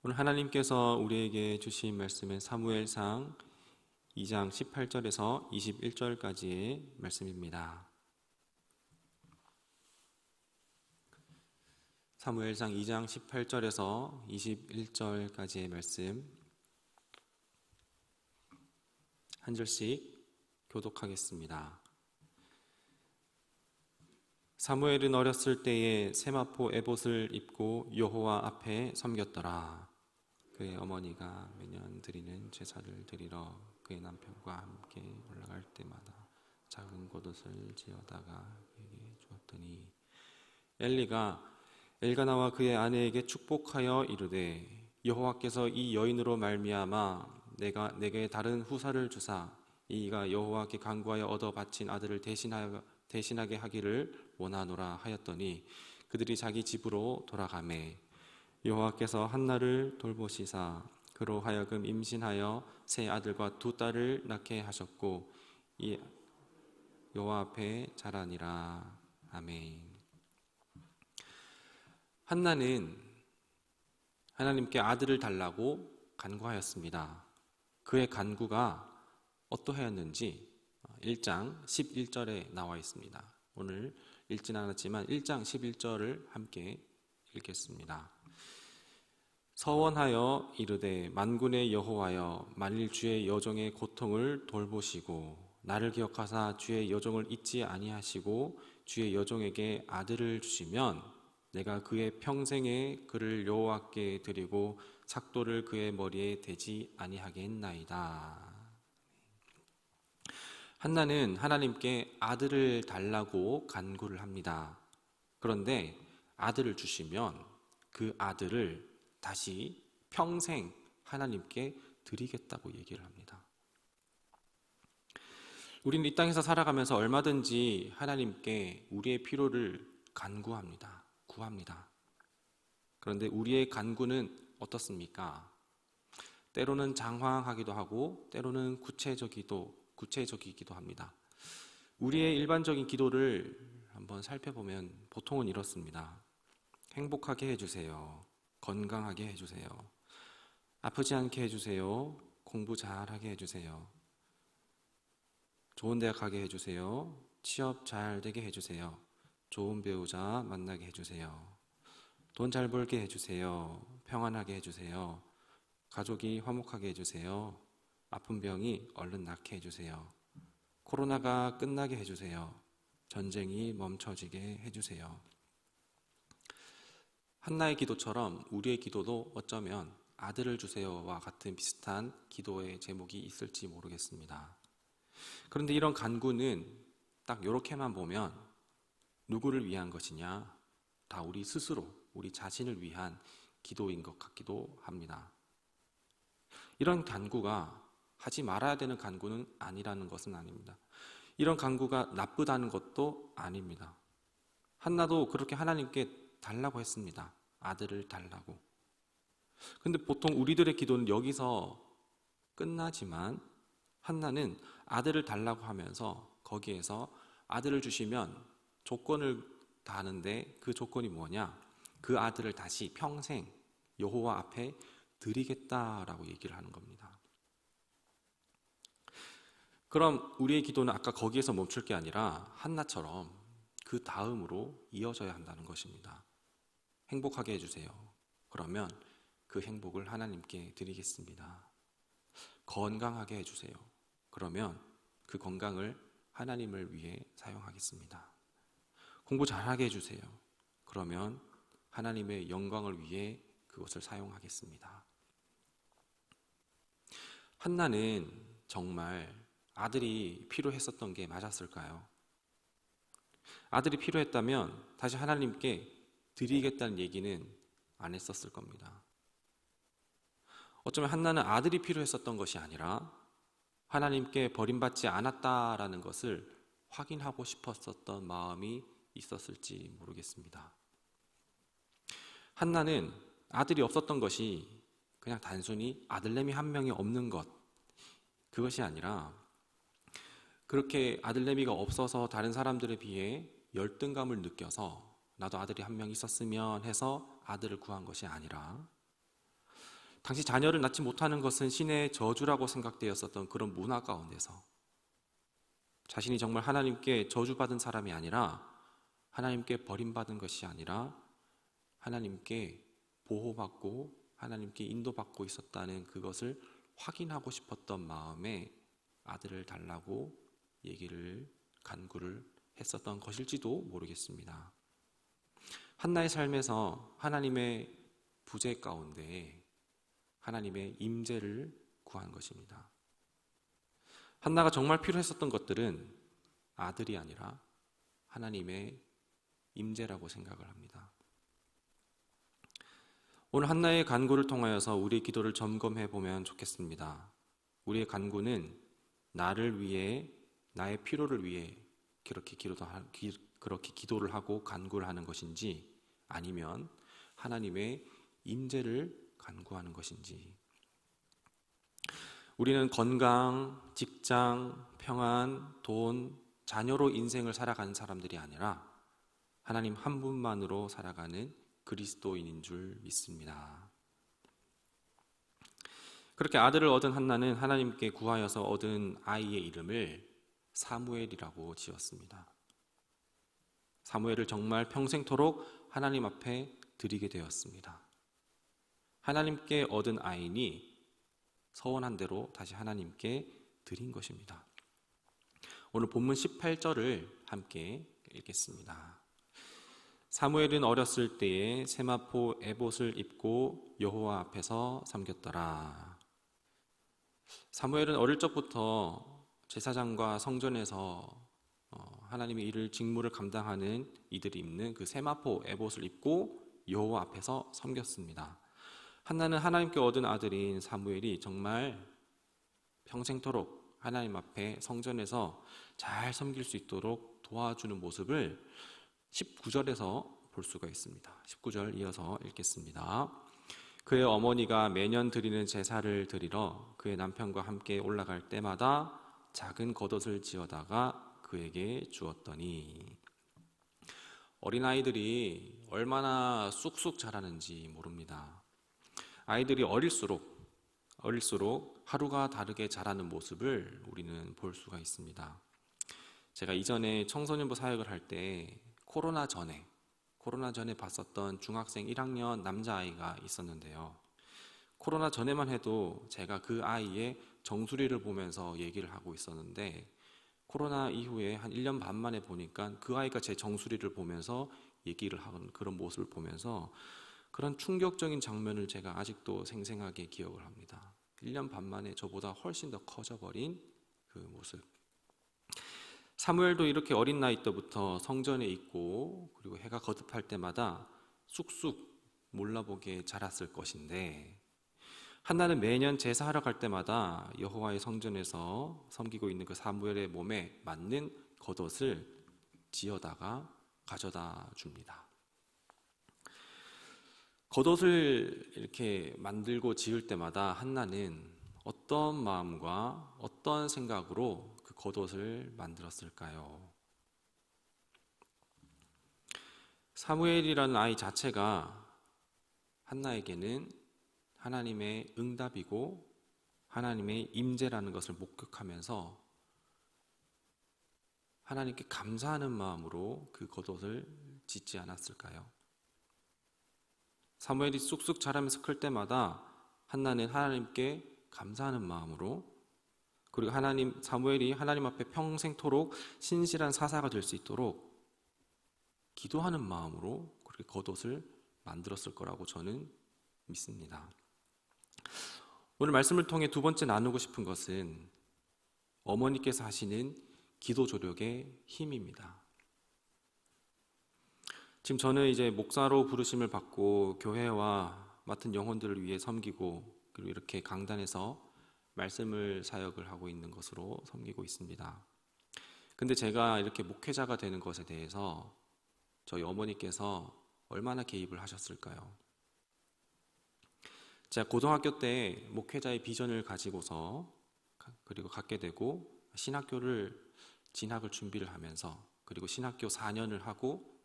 오늘 하나님께서 우리에게 주신 말씀은 사무엘상 2장 18절에서 21절까지의 말씀입니다. 사무엘상 2장 18절에서 21절까지의 말씀 한 절씩 교독하겠습니다. 사무엘은 어렸을 때에 세마포 에봇을 입고 여호와 앞에 섬겼더라. 그의 어머니가 매년 드리는 제사를 드리러 그의 남편과 함께 올라갈 때마다 작은 겉옷을 지어다가 그에게 주었더니 엘리가 엘가나와 그의 아내에게 축복하여 이르되 여호와께서 이 여인으로 말미암아 내게 다른 후사를 주사 이가 여호와께 간구하여 얻어 바친 아들을 대신하게 하기를 원하노라 하였더니 그들이 자기 집으로 돌아가매 여호와께서 한나를 돌보시사 그로 하여금 임신하여 세 아들과 두 딸을 낳게 하셨고 이 여호와 앞에 자라니라. 아멘. 한나는 하나님께 아들을 달라고 간구하였습니다. 그의 간구가 어떠하였는지 1장 11절에 나와 있습니다. 오늘 읽진 않았지만 1장 11절을 함께 읽겠습니다. 서원하여 이르되 만군의 여호와여 만일 주의 여종의 고통을 돌보시고 나를 기억하사 주의 여종을 잊지 아니하시고 주의 여종에게 아들을 주시면 내가 그의 평생에 그를 여호와께 드리고 삭도를 그의 머리에 대지 아니하겠나이다. 한나는 하나님께 아들을 달라고 간구를 합니다. 그런데 아들을 주시면 그 아들을 다시 평생 하나님께 드리겠다고 얘기를 합니다. 우리는 이 땅에서 살아가면서 얼마든지 하나님께 우리의 필요를 간구합니다. 구합니다. 그런데 우리의 간구는 어떻습니까? 때로는 장황하기도 하고 때로는 구체적이기도 합니다. 우리의 일반적인 기도를 한번 살펴보면 보통은 이렇습니다. 행복하게 해주세요. 건강하게 해주세요. 아프지 않게 해주세요. 공부 잘하게 해주세요. 좋은 대학 가게 해주세요. 취업 잘 되게 해주세요. 좋은 배우자 만나게 해주세요. 돈 잘 벌게 해주세요. 평안하게 해주세요. 가족이 화목하게 해주세요. 아픈 병이 얼른 낫게 해주세요. 코로나가 끝나게 해주세요. 전쟁이 멈춰지게 해주세요. 한나의 기도처럼 우리의 기도도 어쩌면 아들을 주세요와 같은 비슷한 기도의 제목이 있을지 모르겠습니다. 그런데 이런 간구는 딱 이렇게만 보면 누구를 위한 것이냐? 다 우리 스스로, 우리 자신을 위한 기도인 것 같기도 합니다. 이런 간구가 하지 말아야 되는 간구는 아니라는 것은 아닙니다. 이런 간구가 나쁘다는 것도 아닙니다. 한나도 그렇게 하나님께 달라고 했습니다. 아들을 달라고. 근데 보통 우리들의 기도는 여기서 끝나지만 한나는 아들을 달라고 하면서 거기에서 아들을 주시면 조건을 다하는데 그 조건이 뭐냐? 그 아들을 다시 평생 여호와 앞에 드리겠다라고 얘기를 하는 겁니다. 그럼 우리의 기도는 아까 거기에서 멈출 게 아니라 한나처럼 그 다음으로 이어져야 한다는 것입니다. 행복하게 해주세요. 그러면 그 행복을 하나님께 드리겠습니다. 건강하게 해주세요. 그러면 그 건강을 하나님을 위해 사용하겠습니다. 공부 잘하게 해주세요. 그러면 하나님의 영광을 위해 그것을 사용하겠습니다. 한나는 정말 아들이 필요했었던 게 맞았을까요? 아들이 필요했다면 다시 하나님께 드리겠다는 얘기는 안 했었을 겁니다. 어쩌면 한나는 아들이 필요했었던 것이 아니라 하나님께 버림받지 않았다라는 것을 확인하고 싶었었던 마음이 있었을지 모르겠습니다. 한나는 아들이 없었던 것이 그냥 단순히 아들내미 한 명이 없는 것, 그것이 아니라 그렇게 아들내미가 없어서 다른 사람들에 비해 열등감을 느껴서 나도 아들이 한 명 있었으면 해서 아들을 구한 것이 아니라 당시 자녀를 낳지 못하는 것은 신의 저주라고 생각되었었던 그런 문화 가운데서 자신이 정말 하나님께 저주받은 사람이 아니라 하나님께 버림받은 것이 아니라 하나님께 보호받고 하나님께 인도받고 있었다는 그것을 확인하고 싶었던 마음에 아들을 달라고 간구를 했었던 것일지도 모르겠습니다. 한나의 삶에서 하나님의 부재 가운데 하나님의 임재를 구한 것입니다. 한나가 정말 필요했었던 것들은 아들이 아니라 하나님의 임재라고 생각을 합니다. 오늘 한나의 간구를 통하여서 우리의 기도를 점검해 보면 좋겠습니다. 우리의 간구는 나를 위해, 나의 필요를 위해 그렇게 기도를 하고 간구를 하는 것인지, 아니면 하나님의 임재를 간구하는 것인지. 우리는 건강, 직장, 평안, 돈, 자녀로 인생을 살아가는 사람들이 아니라 하나님 한 분만으로 살아가는 그리스도인인 줄 믿습니다. 그렇게 아들을 얻은 한나는 하나님께 구하여서 얻은 아이의 이름을 사무엘이라고 지었습니다. 사무엘을 정말 평생토록 하나님 앞에 드리게 되었습니다. 하나님께 얻은 아이니 서원한 대로 다시 하나님께 드린 것입니다. 오늘 본문 18절을 함께 읽겠습니다. 사무엘은 어렸을 때에 세마포 에봇을 입고 여호와 앞에서 섬겼더라. 사무엘은 어릴 적부터 제사장과 성전에서 하나님의 일을 직무를 감당하는 이들이 입는 그 세마포 에봇을 입고 여호와 앞에서 섬겼습니다. 한나는 하나님께 얻은 아들인 사무엘이 정말 평생토록 하나님 앞에 성전에서 잘 섬길 수 있도록 도와주는 모습을 19절에서 볼 수가 있습니다. 19절 이어서 읽겠습니다. 그의 어머니가 매년 드리는 제사를 드리러 그의 남편과 함께 올라갈 때마다 작은 겉옷을 지어다가 그에게 주었더니, 어린아이들이 얼마나 쑥쑥 자라는지 모릅니다. 아이들이 어릴수록 하루가 다르게 자라는 모습을 우리는 볼 수가 있습니다. 제가 이전에 청소년부 사역을 할 때 코로나 전에 봤었던 중학생 1학년 남자아이가 있었는데요. 코로나 전에만 해도 제가 그 아이의 정수리를 보면서 얘기를 하고 있었는데, 코로나 이후에 한 1년 반 만에 보니까 그 아이가 제 정수리를 보면서 얘기를 하는 그런 모습을 보면서 그런 충격적인 장면을 제가 아직도 생생하게 기억을 합니다. 1년 반 만에 저보다 훨씬 더 커져버린 그 모습. 사무엘도 이렇게 어린 나이 때부터 성전에 있고 그리고 해가 거듭할 때마다 쑥쑥 몰라보게 자랐을 것인데, 한나는 매년 제사하러 갈 때마다 여호와의 성전에서 섬기고 있는 그 사무엘의 몸에 맞는 겉옷을 지어다가 가져다 줍니다. 겉옷을 이렇게 만들고 지을 때마다 한나는 어떤 마음과 어떤 생각으로 그 겉옷을 만들었을까요? 사무엘이라는 아이 자체가 한나에게는 하나님의 응답이고 하나님의 임재라는 것을 목격하면서 하나님께 감사하는 마음으로 그 겉옷을 짓지 않았을까요? 사무엘이 쑥쑥 자라면서 클 때마다 한나는 하나님께 감사하는 마음으로, 그리고 사무엘이 하나님 앞에 평생토록 신실한 사사가 될 수 있도록 기도하는 마음으로 그렇게 겉옷을 만들었을 거라고 저는 믿습니다. 오늘 말씀을 통해 두 번째 나누고 싶은 것은 어머니께서 하시는 기도 조력의 힘입니다. 지금 저는 이제 목사로 부르심을 받고 교회와 맡은 영혼들을 위해 섬기고, 그리고 이렇게 강단에서 말씀을 사역을 하고 있는 것으로 섬기고 있습니다. 근데 제가 이렇게 목회자가 되는 것에 대해서 저희 어머니께서 얼마나 개입을 하셨을까요? 제가 고등학교 때 목회자의 비전을 가지고서 그리고 갖게 되고 신학교를 진학을 준비를 하면서, 그리고 신학교 4년을 하고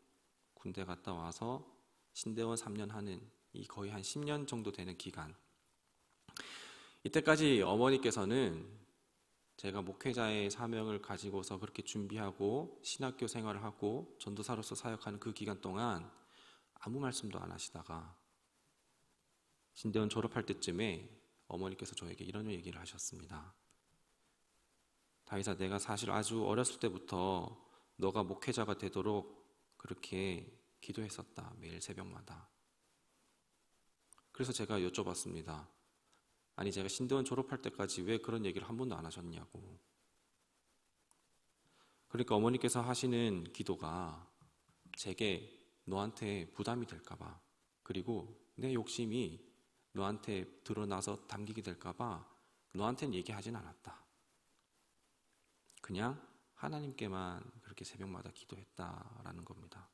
군대 갔다 와서 신대원 3년 하는 이 거의 한 10년 정도 되는 기간, 이때까지 어머니께서는 제가 목회자의 사명을 가지고서 그렇게 준비하고 신학교 생활을 하고 전도사로서 사역하는 그 기간 동안 아무 말씀도 안 하시다가 신대원 졸업할 때쯤에 어머니께서 저에게 이런 얘기를 하셨습니다. 다윗아, 내가 사실 아주 어렸을 때부터 너가 목회자가 되도록 그렇게 기도했었다. 매일 새벽마다. 그래서 제가 여쭤봤습니다. 아니, 제가 신대원 졸업할 때까지 왜 그런 얘기를 한 번도 안 하셨냐고. 그러니까 어머니께서 하시는 기도가 제게 너한테 부담이 될까봐, 그리고 내 욕심이 너한테 드러나서 담기게 될까봐 너한테는 얘기하진 않았다. 그냥 하나님께만 그렇게 새벽마다 기도했다라는 겁니다.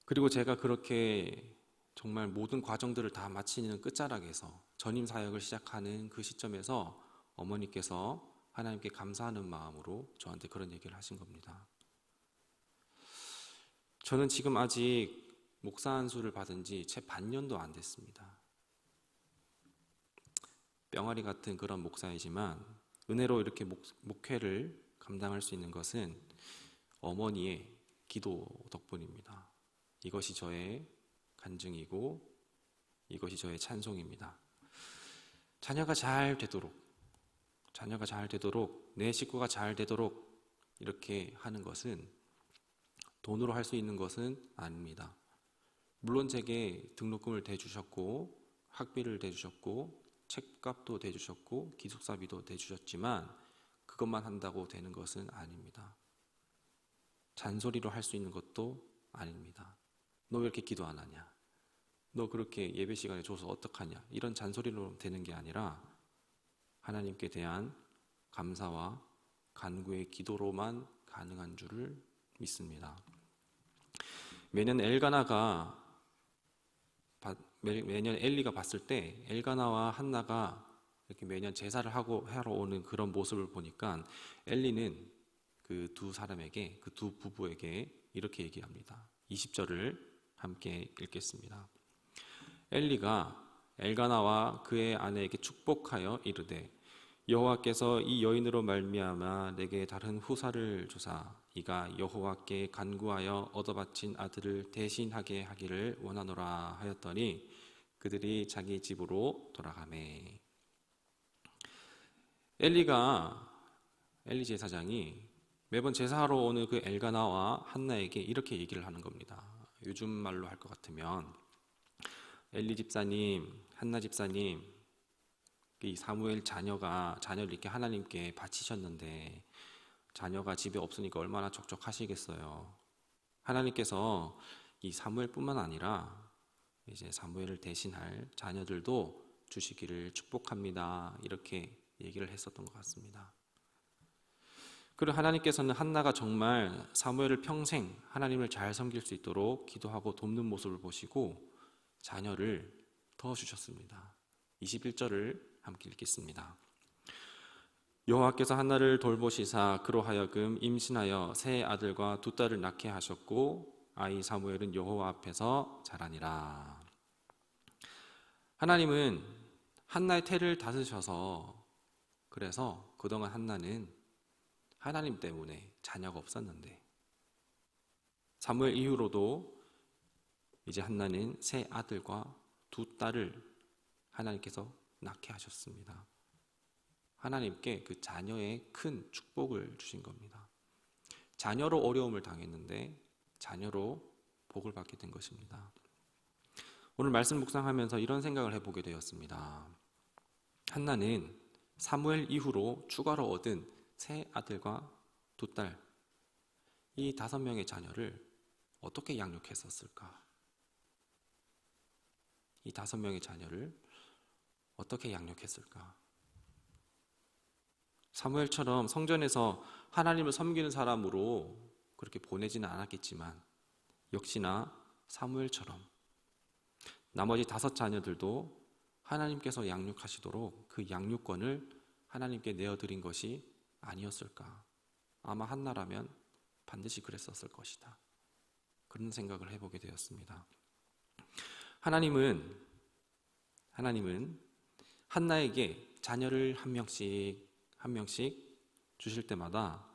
그리고 제가 그렇게 정말 모든 과정들을 다 마치는 끝자락에서 전임 사역을 시작하는 그 시점에서 어머니께서 하나님께 감사하는 마음으로 저한테 그런 얘기를 하신 겁니다. 저는 지금 아직 목사 안수를 받은 지 채 반년도 안 됐습니다. 병아리 같은 그런 목사이지만 은혜로 이렇게 목회를 감당할 수 있는 것은 어머니의 기도 덕분입니다. 이것이 저의 간증이고 이것이 저의 찬송입니다. 자녀가 잘 되도록 내 식구가 잘 되도록 이렇게 하는 것은 돈으로 할 수 있는 것은 아닙니다. 물론 제게 등록금을 대주셨고 학비를 대주셨고 책값도 대주셨고 기숙사비도 대주셨지만 그것만 한다고 되는 것은 아닙니다. 잔소리로 할 수 있는 것도 아닙니다. 너 왜 이렇게 기도 안 하냐? 너 그렇게 예배 시간에 줘서 어떡하냐? 이런 잔소리로 되는 게 아니라 하나님께 대한 감사와 간구의 기도로만 가능한 줄을 믿습니다. 매년 엘리가 봤을 때 엘가나와 한나가 이렇게 매년 제사를 하러 오는 그런 모습을 보니까 엘리는 그 두 사람에게, 그 두 부부에게 이렇게 얘기합니다. 20절을 함께 읽겠습니다. 엘리가 엘가나와 그의 아내에게 축복하여 이르되 여호와께서 이 여인으로 말미암아 내게 다른 후사를 주사 이가 여호와께 간구하여 얻어바친 아들을 대신하게 하기를 원하노라 하였더니 그들이 자기 집으로 돌아가매. 엘리 제사장이 매번 제사하러 오는 그 엘가나와 한나에게 이렇게 얘기를 하는 겁니다. 요즘 말로 할 것 같으면 엘리 집사님, 한나 집사님, 이 사무엘 자녀를 이렇게 하나님께 바치셨는데 자녀가 집에 없으니까 얼마나 적적하시겠어요. 하나님께서 이 사무엘뿐만 아니라 이제 사무엘을 대신할 자녀들도 주시기를 축복합니다. 이렇게 얘기를 했었던 것 같습니다. 그리고 하나님께서는 한나가 정말 사무엘을 평생 하나님을 잘 섬길 수 있도록 기도하고 돕는 모습을 보시고 자녀를 더 주셨습니다. 21절을 함께 읽겠습니다. 여호와께서 한나를 돌보시사 그로 하여금 임신하여 세 아들과 두 딸을 낳게 하셨고 아이 사무엘은 여호와 앞에서 자라니라. 하나님은 한나의 태를 다스셔서 그래서 그동안 한나는 하나님 때문에 자녀가 없었는데 사무엘 이후로도 이제 한나는 세 아들과 두 딸을 하나님께서 낳게 하셨습니다. 하나님께 그 자녀의 큰 축복을 주신 겁니다. 자녀로 어려움을 당했는데 자녀로 복을 받게 된 것입니다. 오늘 말씀 묵상하면서 이런 생각을 해보게 되었습니다. 한나는 사무엘 이후로 추가로 얻은 세 아들과 두 딸, 이 5명의 자녀를 어떻게 양육했었을까? 이 5명의 자녀를 어떻게 양육했을까? 사무엘처럼 성전에서 하나님을 섬기는 사람으로 그렇게 보내지는 않았겠지만 역시나 사무엘처럼 나머지 5 자녀들도 하나님께서 양육하시도록 그 양육권을 하나님께 내어드린 것이 아니었을까? 아마 한나라면 반드시 그랬었을 것이다. 그런 생각을 해보게 되었습니다. 하나님은 한나에게 자녀를 한 명씩 주실 때마다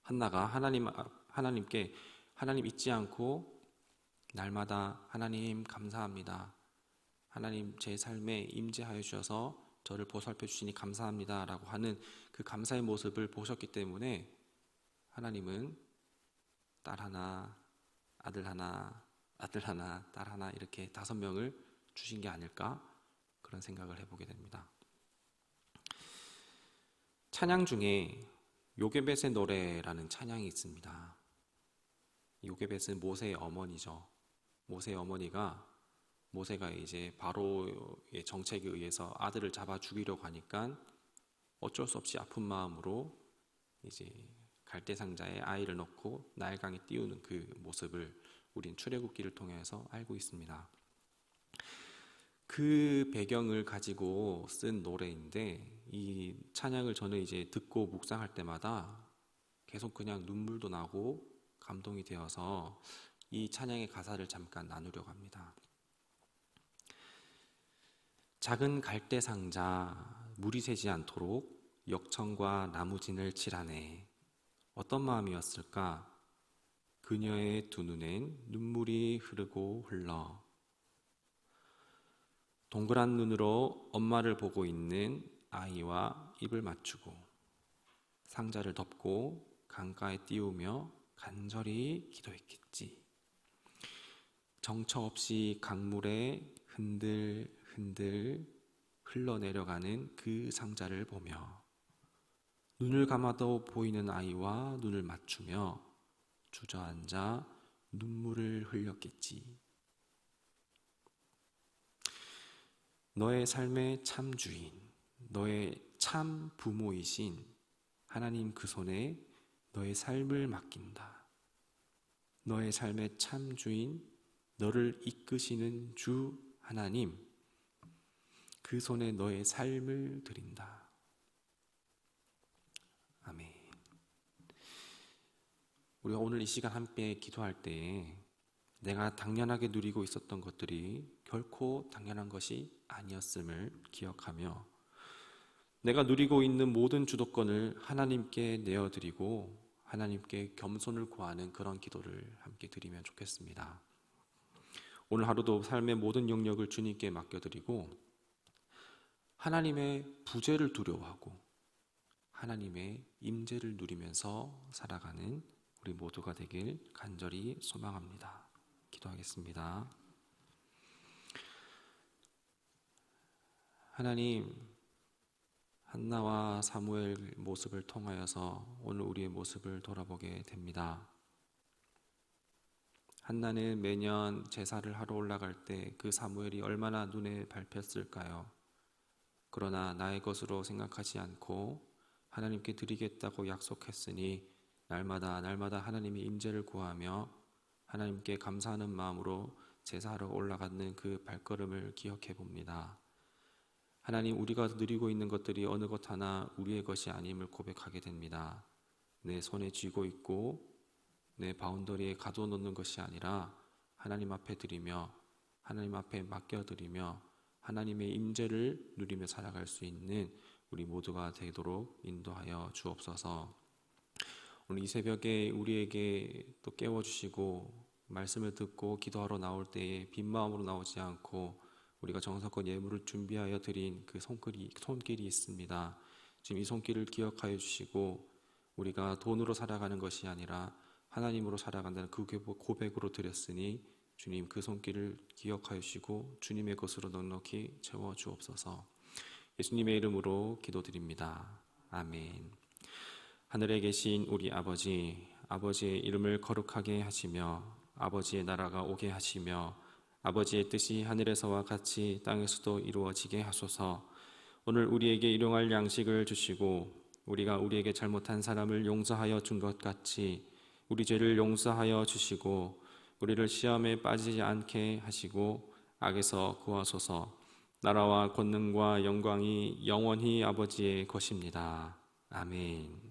한나가 하나님께 하나님 잊지 않고 날마다 하나님 감사합니다. 하나님 제 삶에 임재하여 주셔서 저를 보살펴 주시니 감사합니다 라고 하는 그 감사의 모습을 보셨기 때문에 하나님은 딸 하나, 아들 하나, 딸 하나 이렇게 5명을 주신 게 아닐까 그런 생각을 해보게 됩니다. 찬양 중에 요게벳의 노래라는 찬양이 있습니다. 요게벳은 모세의 어머니죠. 모세의 어머니가 모세가 이제 바로의 정책에 의해서 아들을 잡아 죽이려고 하니까 어쩔 수 없이 아픈 마음으로 이제 갈대 상자에 아이를 넣고 나일강에 띄우는 그 모습을 우린 출애굽기를 통해서 알고 있습니다. 그 배경을 가지고 쓴 노래인데 이 찬양을 저는 이제 듣고 묵상할 때마다 계속 그냥 눈물도 나고 감동이 되어서 이 찬양의 가사를 잠깐 나누려고 합니다. 작은 갈대 상자 물이 새지 않도록 역청과 나무진을 칠하네. 어떤 마음이었을까? 그녀의 두 눈엔 눈물이 흐르고 흘러. 동그란 눈으로 엄마를 보고 있는 아이와 입을 맞추고 상자를 덮고 강가에 띄우며 간절히 기도했겠지. 정처 없이 강물에 흔들흔들 흘러내려가는 그 상자를 보며 눈을 감아도 보이는 아이와 눈을 맞추며 주저앉아 눈물을 흘렸겠지. 너의 삶의 참 주인, 너의 참 부모이신 하나님 그 손에 너의 삶을 맡긴다. 너의 삶의 참 주인, 너를 이끄시는 주 하나님, 그 손에 너의 삶을 드린다. 아멘. 우리가 오늘 이 시간 함께 기도할 때 내가 당연하게 누리고 있었던 것들이 결코 당연한 것이 아니었음을 기억하며 내가 누리고 있는 모든 주도권을 하나님께 내어드리고 하나님께 겸손을 구하는 그런 기도를 함께 드리면 좋겠습니다. 오늘 하루도 삶의 모든 영역을 주님께 맡겨드리고 하나님의 부재를 두려워하고 하나님의 임재를 누리면서 살아가는 우리 모두가 되길 간절히 소망합니다. 기도하겠습니다. 하나님, 한나와 사무엘 모습을 통하여서 오늘 우리의 모습을 돌아보게 됩니다. 한나는 매년 제사를 하러 올라갈 때 그 사무엘이 얼마나 눈에 밟혔을까요? 그러나 나의 것으로 생각하지 않고 하나님께 드리겠다고 약속했으니 날마다 하나님의 임재를 구하며 하나님께 감사하는 마음으로 제사하러 올라가는 그 발걸음을 기억해 봅니다. 하나님, 우리가 누리고 있는 것들이 어느 것 하나 우리의 것이 아님을 고백하게 됩니다. 내 손에 쥐고 있고 내 바운더리에 가둬놓는 것이 아니라 하나님 앞에 드리며 하나님 앞에 맡겨드리며 하나님의 임재를 누리며 살아갈 수 있는 우리 모두가 되도록 인도하여 주옵소서. 오늘 이 새벽에 우리에게 또 깨워주시고 말씀을 듣고 기도하러 나올 때에 빈 마음으로 나오지 않고 우리가 정성껏 예물을 준비하여 드린 그 손길이 있습니다. 지금 이 손길을 기억하여 주시고 우리가 돈으로 살아가는 것이 아니라 하나님으로 살아간다는 그 고백으로 드렸으니 주님 그 손길을 기억하여 주시고 주님의 것으로 넉넉히 채워 주옵소서. 예수님의 이름으로 기도드립니다. 아멘. 하늘에 계신 우리 아버지, 아버지의 이름을 거룩하게 하시며 아버지의 나라가 오게 하시며 아버지의 뜻이 하늘에서와 같이 땅에서도 이루어지게 하소서. 오늘 우리에게 일용할 양식을 주시고 우리가 우리에게 잘못한 사람을 용서하여 준 것 같이 우리 죄를 용서하여 주시고 우리를 시험에 빠지지 않게 하시고 악에서 구하소서. 나라와 권능과 영광이 영원히 아버지의 것입니다. 아멘.